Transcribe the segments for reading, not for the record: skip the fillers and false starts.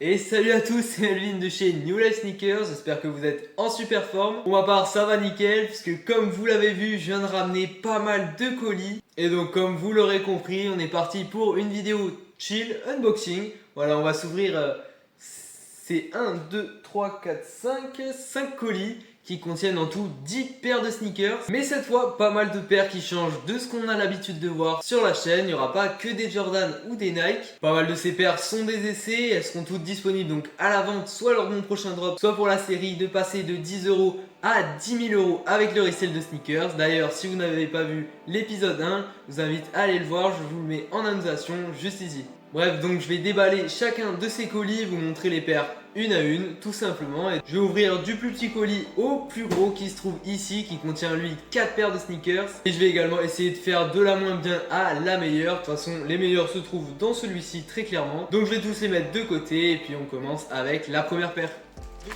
Et salut à tous, c'est Melvin de chez New Life Sneakers, j'espère que vous êtes en super forme. Pour ma part ça va nickel, puisque comme vous l'avez vu, je viens de ramener pas mal de colis. Et donc comme vous l'aurez compris, on est parti pour une vidéo chill, unboxing. Voilà, on va s'ouvrir ces 1, 2, 3, 4, 5 colis qui contiennent en tout 10 paires de sneakers. Mais cette fois, pas mal de paires qui changent de ce qu'on a l'habitude de voir sur la chaîne. Il n'y aura pas que des Jordan ou des Nike. Pas mal de ces paires sont des essais. Elles seront toutes disponibles donc à la vente, soit lors de mon prochain drop, soit pour la série de passer de 10 € à 10 000 € avec le resell de sneakers. D'ailleurs, si vous n'avez pas vu l'épisode 1, je vous invite à aller le voir. Je vous le mets en annotation juste ici. Bref, donc je vais déballer chacun de ces colis, vous montrer les paires une à une, tout simplement. Et je vais ouvrir du plus petit colis au plus gros qui se trouve ici, qui contient lui 4 paires de sneakers. Et je vais également essayer de faire de la moins bien à la meilleure. De toute façon, les meilleurs se trouvent dans celui-ci très clairement. Donc je vais tous les mettre de côté et puis on commence avec la première paire.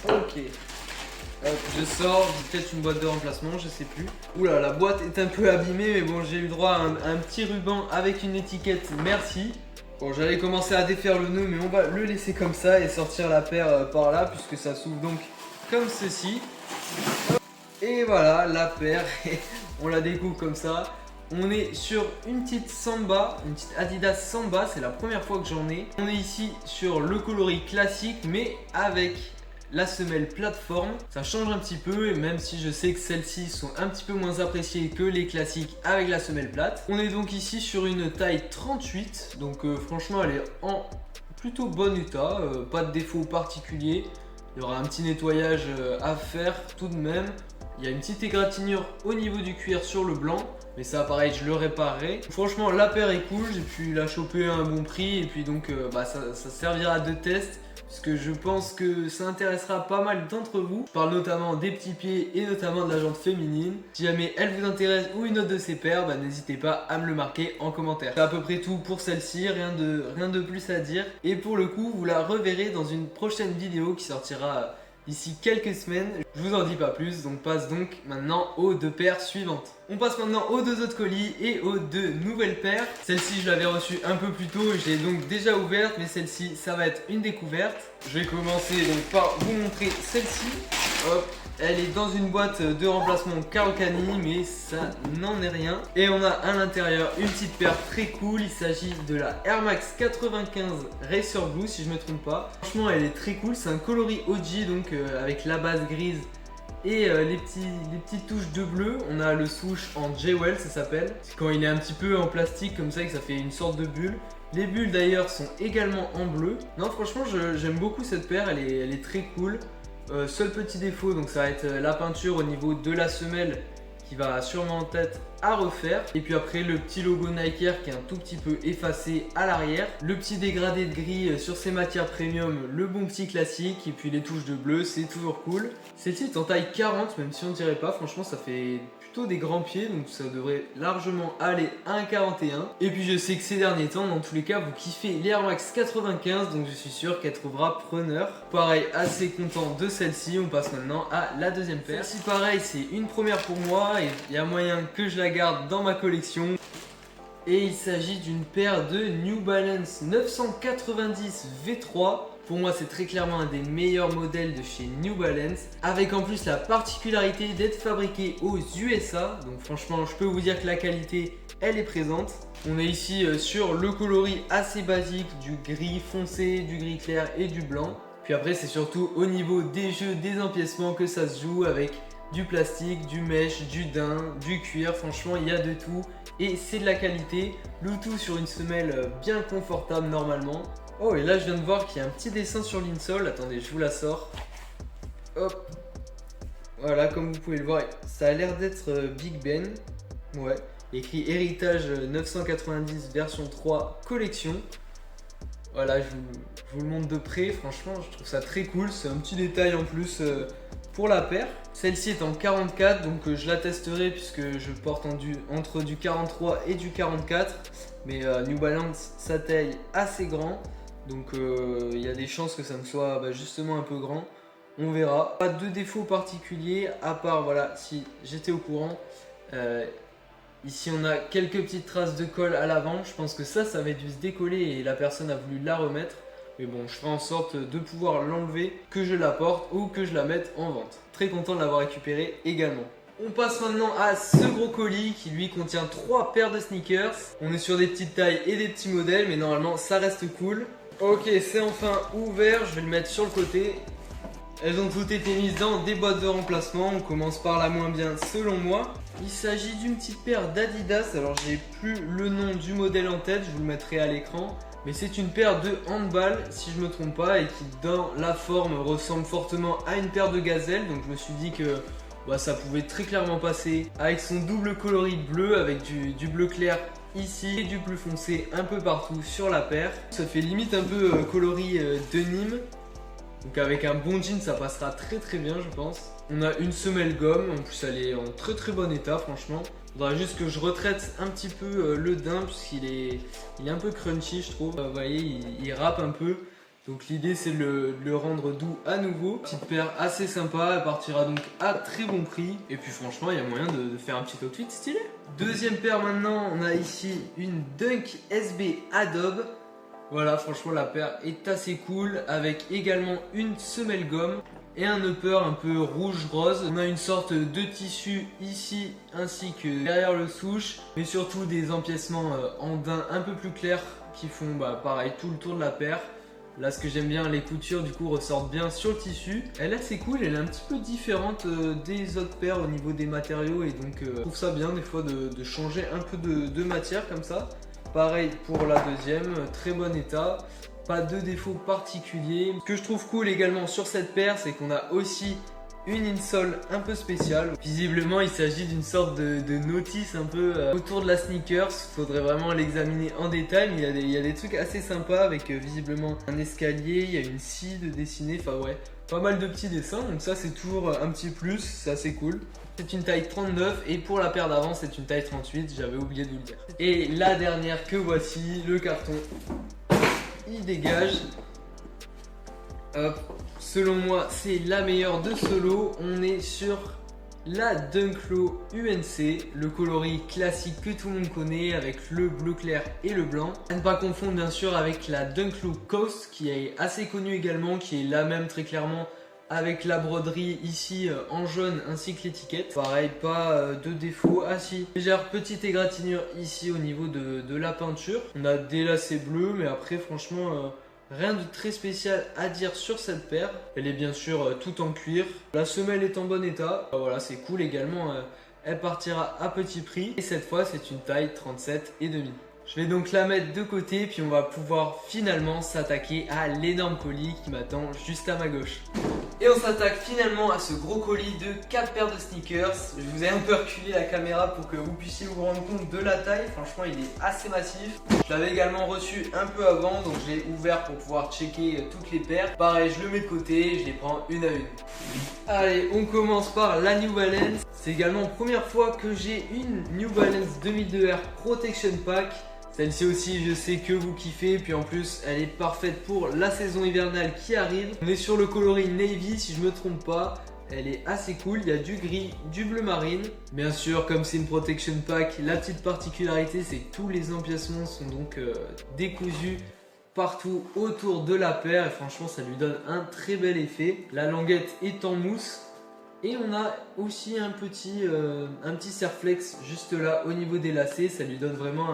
Ok. Hop, je sors, j'ai peut-être une boîte de remplacement, je sais plus. Oula, la boîte est un peu abîmée, mais bon, j'ai eu le droit à un petit ruban avec une étiquette merci. Bon, j'allais commencer à défaire le nœud, mais on va le laisser comme ça et sortir la paire par là, puisque ça s'ouvre donc comme ceci. Et voilà, la paire, on la découpe comme ça. On est sur une petite Samba, une petite Adidas Samba, c'est la première fois que j'en ai. On est ici sur le coloris classique, mais avec la semelle plateforme. Ça change un petit peu, et même si je sais que celles-ci sont un petit peu moins appréciées que les classiques avec la semelle plate. On est donc ici sur une taille 38, donc franchement elle est en plutôt bon état, pas de défaut particulier. Il y aura un petit nettoyage à faire tout de même. Il y a une petite égratignure au niveau du cuir sur le blanc, mais ça pareil je le réparerai. Franchement la paire est cool, j'ai pu la choper à un bon prix et puis donc ça servira de test, puisque je pense que ça intéressera pas mal d'entre vous. Je parle notamment des petits pieds et notamment de la jante féminine. Si jamais elle vous intéresse ou une autre de ces paires, n'hésitez pas à me le marquer en commentaire. C'est à peu près tout pour celle-ci, rien de plus à dire. Et pour le coup, vous la reverrez dans une prochaine vidéo qui sortira d'ici quelques semaines. Je vous en dis pas plus, donc passe donc maintenant aux deux paires suivantes. On passe maintenant aux deux autres colis et aux deux nouvelles paires. Celle-ci je l'avais reçue un peu plus tôt et je l'ai donc déjà ouverte, mais celle-ci ça va être une découverte. Je vais commencer donc par vous montrer celle-ci. Hop, elle est dans une boîte de remplacement Karl Kani, mais ça n'en est rien. Et on a à l'intérieur une petite paire très cool. Il s'agit de la Air Max 95 Racer Blue si je me trompe pas. Franchement elle est très cool, c'est un coloris OG donc avec la base grise et les petites touches de bleu. On a le swoosh en J-Well, ça s'appelle. C'est quand il est un petit peu en plastique comme ça que ça fait une sorte de bulle. Les bulles d'ailleurs sont également en bleu. Non franchement j'aime beaucoup cette paire, elle est très cool. Seul petit défaut, donc ça va être la peinture au niveau de la semelle qui va sûrement être à refaire. Et puis après le petit logo Nike Air qui est un tout petit peu effacé à l'arrière. Le petit dégradé de gris sur ces matières premium, le bon petit classique. Et puis les touches de bleu, c'est toujours cool. Celle-ci est en taille 40, même si on ne dirait pas, franchement ça fait plutôt des grands pieds, donc ça devrait largement aller à un 41. Et puis je sais que ces derniers temps, dans tous les cas, vous kiffez l'Air Max 95, donc je suis sûr qu'elle trouvera preneur. Pareil, assez content de celle-ci. On passe maintenant à la deuxième paire. Celle-ci pareil, c'est une première pour moi et il y a moyen que je la garde dans ma collection. Et il s'agit d'une paire de New Balance 990 V3. Pour moi c'est très clairement un des meilleurs modèles de chez New Balance, avec en plus la particularité d'être fabriqué aux USA. Donc franchement je peux vous dire que la qualité elle est présente. On est ici sur le coloris assez basique du gris foncé, du gris clair et du blanc. Puis après c'est surtout au niveau des jeux, des empiècements que ça se joue, avec du plastique, du mesh, du daim, du cuir. Franchement il y a de tout et c'est de la qualité. Le tout sur une semelle bien confortable normalement. Oh, et là je viens de voir qu'il y a un petit dessin sur l'insole. Attendez, je vous la sors. Hop. Voilà, comme vous pouvez le voir, ça a l'air d'être Big Ben. Ouais. Écrit héritage 990 version 3 collection. Voilà, je vous le montre de près. Franchement, je trouve ça très cool. C'est un petit détail en plus pour la paire. Celle-ci est en 44, donc je la testerai puisque je porte entre du 43 et du 44. Mais New Balance, sa taille assez grand. Donc il y a des chances que ça me soit justement un peu grand. On verra. Pas de défaut particulier à part, voilà, si j'étais au courant. Ici on a quelques petites traces de colle à l'avant. Je pense que ça avait dû se décoller et la personne a voulu la remettre. Mais bon, je ferai en sorte de pouvoir l'enlever, que je la porte ou que je la mette en vente. Très content de l'avoir récupéré également. On passe maintenant à ce gros colis qui lui contient 3 paires de sneakers. On est sur des petites tailles et des petits modèles, mais normalement ça reste cool. Ok, c'est enfin ouvert, je vais le mettre sur le côté. Elles ont toutes été mises dans des boîtes de remplacement. On commence par la moins bien selon moi. Il s'agit d'une petite paire d'Adidas. Alors j'ai plus le nom du modèle en tête, je vous le mettrai à l'écran. Mais c'est une paire de handball si je me trompe pas et qui dans la forme ressemble fortement à une paire de gazelles. Donc je me suis dit que ça pouvait très clairement passer avec son double coloris bleu avec du bleu clair ici et du bleu foncé un peu partout sur la paire. Ça fait limite un peu coloris denim. Donc avec un bon jean ça passera très bien je pense. On a une semelle gomme, en plus elle est en très bon état franchement. Faudra juste que je retraite un petit peu le daim puisqu'il est un peu crunchy je trouve. Vous voyez il râpe un peu. Donc l'idée c'est de le rendre doux à nouveau. Petite paire assez sympa, elle partira donc à très bon prix. Et puis franchement il y a moyen de faire un petit outfit stylé. Deuxième paire maintenant, on a ici une Dunk SB Adobe. Voilà, franchement la paire est assez cool avec également une semelle gomme et un upper un peu rouge-rose. On a une sorte de tissu ici ainsi que derrière le souche, mais surtout des empiècements en daim un peu plus clairs qui font pareil tout le tour de la paire. Là ce que j'aime bien, les coutures du coup ressortent bien sur le tissu. Elle est assez cool, elle est un petit peu différente des autres paires au niveau des matériaux et donc je trouve ça bien des fois de changer un peu de matière comme ça. Pareil pour la deuxième, très bon état, pas de défaut particulier. Ce que je trouve cool également sur cette paire, c'est qu'on a aussi une insole un peu spéciale. Visiblement il s'agit d'une sorte de notice un peu autour de la sneakers. Faudrait vraiment l'examiner en détail, mais il y a des trucs assez sympas avec visiblement un escalier, il y a une scie de dessiner, enfin ouais, pas mal de petits dessins, donc ça c'est toujours un petit plus, c'est assez cool. C'est une taille 39 et pour la paire d'avant c'est une taille 38, j'avais oublié de vous le dire. Et la dernière que voici, le carton, il dégage. Hop. Selon moi c'est la meilleure de ce lot. On est sur la Dunk Low UNC, le coloris classique que tout le monde connaît avec le bleu clair et le blanc. À ne pas confondre bien sûr avec la Dunk Low Coast qui est assez connue également, qui est la même très clairement avec la broderie ici en jaune ainsi que l'étiquette. Pareil, pas de défaut. Ah si, légère petite égratignure ici au niveau de la peinture. On a des lacets bleus mais après franchement rien de très spécial à dire sur cette paire. Elle est bien sûr tout en cuir. La semelle est en bon état. Voilà, c'est cool également. Elle partira à petit prix. Et cette fois, c'est une taille 37,5. Je vais donc la mettre de côté. Puis on va pouvoir finalement s'attaquer à l'énorme colis qui m'attend juste à ma gauche. Et on s'attaque finalement à ce gros colis de 4 paires de sneakers. Je vous ai un peu reculé la caméra pour que vous puissiez vous rendre compte de la taille. Franchement il est assez massif. Je l'avais également reçu un peu avant, donc je l'ai ouvert pour pouvoir checker toutes les paires. Pareil, je le mets de côté, je les prends une à une. Allez, on commence par la New Balance. C'est également la première fois que j'ai une New Balance 2002R Protection Pack. Celle-ci aussi je sais que vous kiffez, puis en plus elle est parfaite pour la saison hivernale qui arrive. On est sur le coloris navy si je me trompe pas. Elle est assez cool, il y a du gris, du bleu marine. Bien sûr comme c'est une protection pack, la petite particularité c'est que tous les empiècements sont donc décousus partout autour de la paire. Et franchement ça lui donne un très bel effet. La languette est en mousse. Et on a aussi un petit serre-flex juste là au niveau des lacets. Ça lui donne vraiment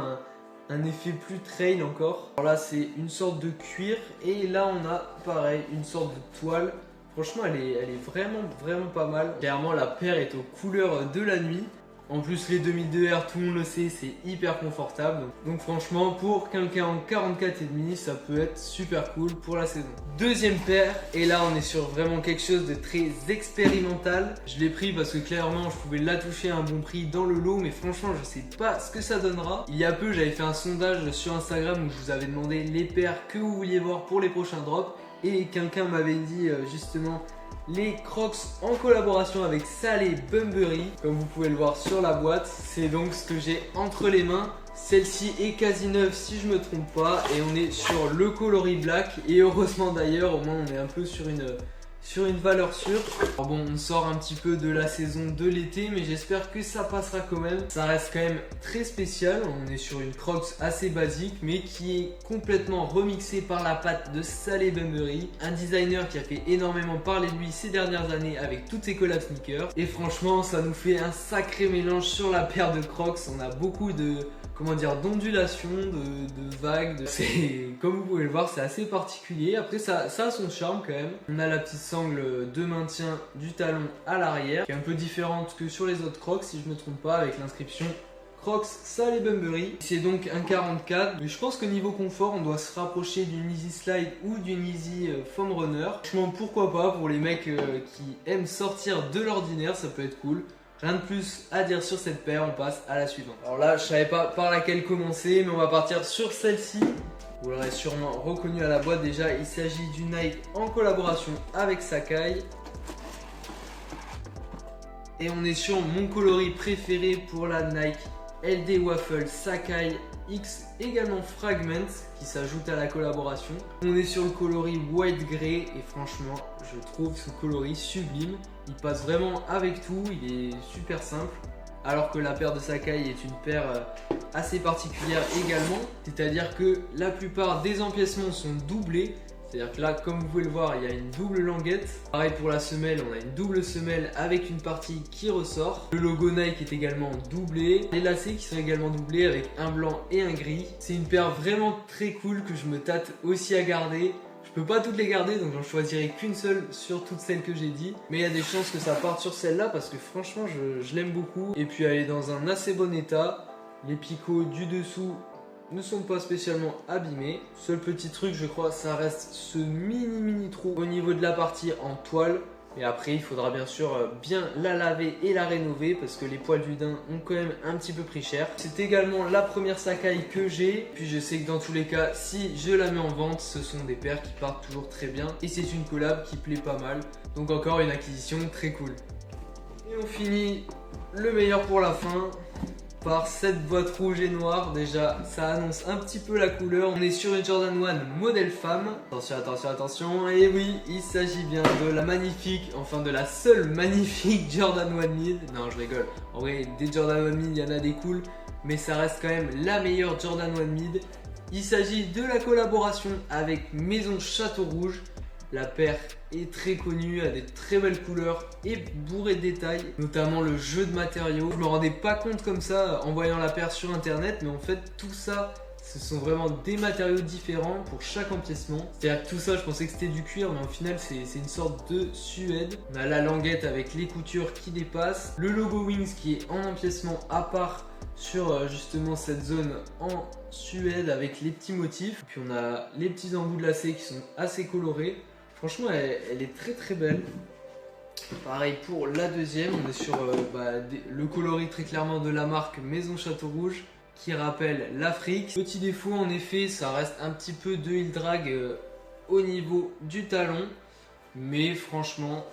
un effet plus trail encore. Alors là c'est une sorte de cuir et là on a pareil une sorte de toile. Franchement elle est vraiment pas mal. Clairement la paire est aux couleurs de la nuit. En plus les 2002R tout le monde le sait, c'est hyper confortable. Donc franchement pour quelqu'un en 44,5 ça peut être super cool pour la saison. Deuxième paire, et là on est sur vraiment quelque chose de très expérimental. Je l'ai pris parce que clairement je pouvais la toucher à un bon prix dans le lot, mais franchement je sais pas ce que ça donnera. Il y a peu j'avais fait un sondage sur Instagram où je vous avais demandé les paires que vous vouliez voir pour les prochains drops. Et quelqu'un m'avait dit justement les Crocs en collaboration avec Salé Bunbury. Comme vous pouvez le voir sur la boîte, c'est donc ce que j'ai entre les mains. Celle-ci est quasi neuve si je me trompe pas et on est sur le coloris black. Et heureusement d'ailleurs, au moins on est un peu sur sur une valeur sûre. Alors bon, on sort un petit peu de la saison de l'été, mais j'espère que ça passera quand même. Ça reste quand même très spécial. On est sur une Crocs assez basique, mais qui est complètement remixée par la patte de Saleh Bembury, un designer qui a fait énormément parler de lui ces dernières années avec toutes ses collabs sneakers. Et franchement, ça nous fait un sacré mélange sur la paire de Crocs. On a beaucoup de d'ondulations, de vagues. Comme vous pouvez le voir, c'est assez particulier. Après, ça a son charme quand même. On a la petite sangle de maintien du talon à l'arrière, qui est un peu différente que sur les autres Crocs, si je me trompe pas, avec l'inscription Crocs Saleh Bembury. C'est donc un 44, mais je pense que niveau confort, on doit se rapprocher d'une Easy Slide ou d'une Easy Foam Runner. Franchement, pourquoi pas, pour les mecs qui aiment sortir de l'ordinaire, ça peut être cool. Rien de plus à dire sur cette paire, on passe à la suivante. Alors là, je savais pas par laquelle commencer, mais on va partir sur celle-ci. Vous l'aurez sûrement reconnu à la boîte déjà, il s'agit du Nike en collaboration avec Sacai. Et on est sur mon coloris préféré pour la Nike LD Waffle Sacai X, également Fragment, qui s'ajoute à la collaboration. On est sur le coloris White Grey et franchement, je trouve ce coloris sublime. Il passe vraiment avec tout, il est super simple. Alors que la paire de Sacai est une paire assez particulière également. C'est-à-dire que la plupart des empiècements sont doublés. C'est-à-dire que là, comme vous pouvez le voir, il y a une double languette. Pareil pour la semelle, on a une double semelle avec une partie qui ressort. Le logo Nike est également doublé. Les lacets qui sont également doublés avec un blanc et un gris. C'est une paire vraiment très cool que je me tâte aussi à garder. Je peux pas toutes les garder, donc j'en choisirai qu'une seule sur toutes celles que j'ai dit. Mais il y a des chances que ça parte sur celle-là parce que franchement, je l'aime beaucoup. Et puis elle est dans un assez bon état. Les picots du dessous ne sont pas spécialement abîmés. Seul petit truc, je crois, ça reste ce mini trou au niveau de la partie en toile. Et après, il faudra bien sûr bien la laver et la rénover parce que les poils du daim ont quand même un petit peu pris cher. C'est également la première Sacai que j'ai. Puis je sais que dans tous les cas, si je la mets en vente, ce sont des paires qui partent toujours très bien. Et c'est une collab qui plaît pas mal. Donc encore une acquisition très cool. Et on finit le meilleur pour la fin par cette boîte rouge et noire. Déjà, ça annonce un petit peu la couleur. On est sur une Jordan 1 modèle femme. Attention, attention, attention. Et oui, il s'agit bien de la magnifique, enfin de la seule magnifique Jordan 1 Mid. Non, je rigole. En vrai, des Jordan 1 Mid, il y en a des cool. Mais ça reste quand même la meilleure Jordan 1 Mid. Il s'agit de la collaboration avec Maison Château Rouge. La paire est très connue, a des très belles couleurs et bourrée de détails, notamment le jeu de matériaux. Je me rendais pas compte comme ça en voyant la paire sur internet, mais en fait tout ça, ce sont vraiment des matériaux différents pour chaque empiècement. C'est-à-dire que tout ça, je pensais que c'était du cuir, mais au final c'est une sorte de suède. On a la languette avec les coutures qui dépassent, le logo Wings qui est en empiècement à part sur justement cette zone en suède avec les petits motifs. Puis on a les petits embouts de lacets qui sont assez colorés. Franchement, elle est très belle. Pareil pour la deuxième, on est sur le coloris très clairement de la marque Maison Château Rouge qui rappelle l'Afrique. Petit défaut en effet, ça reste un petit peu de heel drag au niveau du talon. Mais franchement,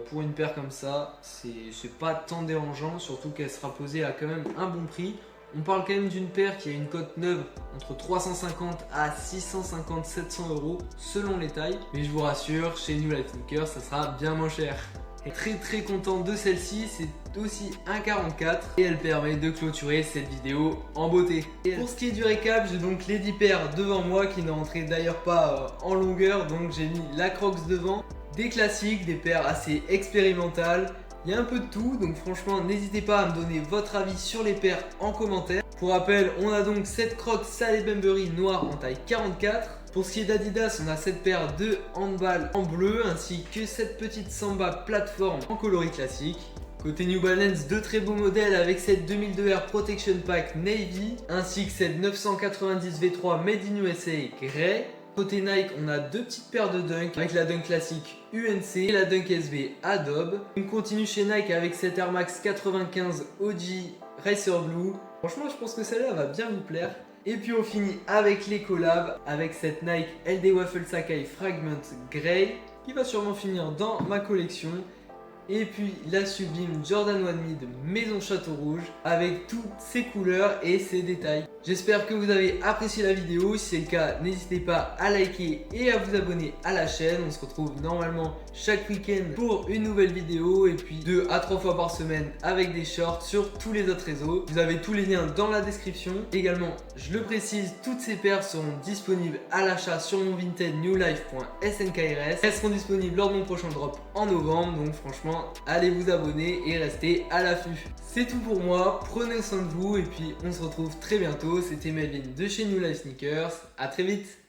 pour une paire comme ça, c'est pas tant dérangeant, surtout qu'elle sera posée à quand même un bon prix. On parle quand même d'une paire qui a une cote neuve entre 350 à 650-700 euros selon les tailles. Mais je vous rassure, chez New Life Sneakers, ça sera bien moins cher. Et très content de celle-ci, c'est aussi un 44 et elle permet de clôturer cette vidéo en beauté. Et pour ce qui est du récap, j'ai donc les 10 paires devant moi qui ne rentraient d'ailleurs pas en longueur, donc j'ai mis la Crocs devant. Des classiques, des paires assez expérimentales. Il y a un peu de tout, donc franchement n'hésitez pas à me donner votre avis sur les paires en commentaire. Pour rappel, on a donc cette Crocs Saleh Bembury noire en taille 44. Pour ce qui est d'Adidas, on a cette paire de handball en bleu ainsi que cette petite Samba plateforme en coloris classique. Côté New Balance, deux très beaux modèles avec cette 2002R Protection Pack Navy ainsi que cette 990 V3 Made in USA Grey. Côté Nike, on a deux petites paires de Dunk avec la Dunk classique UNC et la Dunk SB Adobe. On continue chez Nike avec cette Air Max 95 OG Racer Blue. Franchement, je pense que celle-là va bien vous plaire. Et puis on finit avec les collabs avec cette Nike LD Waffle Sacai Fragment Grey qui va sûrement finir dans ma collection. Et puis la sublime Jordan 1 Mid Maison Château Rouge avec toutes ses couleurs et ses détails. J'espère que vous avez apprécié la vidéo. Si c'est le cas, n'hésitez pas à liker et à vous abonner à la chaîne. On se retrouve normalement chaque week-end pour une nouvelle vidéo et puis 2 à 3 fois par semaine avec des shorts sur tous les autres réseaux. Vous avez tous les liens dans la description. Également, je le précise, toutes ces paires seront disponibles à l'achat sur mon Vinted newlife.snkrs. Elles seront disponibles lors de mon prochain drop en novembre. Donc franchement, allez vous abonner et restez à l'affût. C'est tout pour moi. Prenez soin de vous et puis on se retrouve très bientôt. C'était Melvin de chez New Life Sneakers. À très vite.